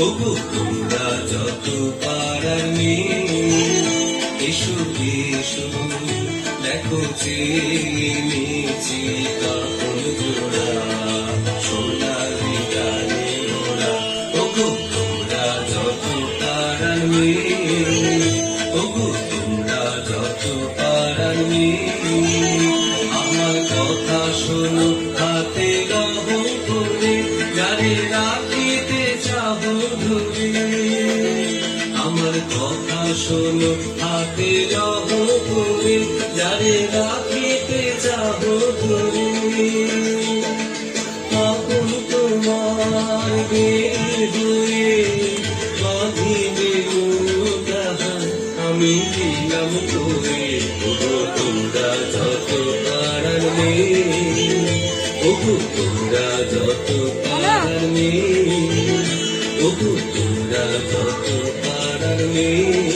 ওগো তোমরা যত পাড়ার মেয়ে, এসো এসো দেখো চেয়েছি কাপড় জোড়া সোনালি গানে মোড়া। ওগো তোমরা যত পাড়ার মেয়ে, ওগো তোমরা যত পাড়ার মেয়ে, আমার কথা শোনো হাতে রহ করে, যারে রাখিতে চাহো ধরে। আমার কথা শোনো হাতে রহ করে, যারে রাখিতে চাহো ধরে। তখন তোমার বের হয়ে বাঁধিবে তাহা আমি দিলাম তোরে। ওগো তোমরা যত পাড়ার মেয়ে, ওগো তোমরা যত পাড়ার মেয়ে, ওগো তোমরা যত পাড়ার মেয়ে।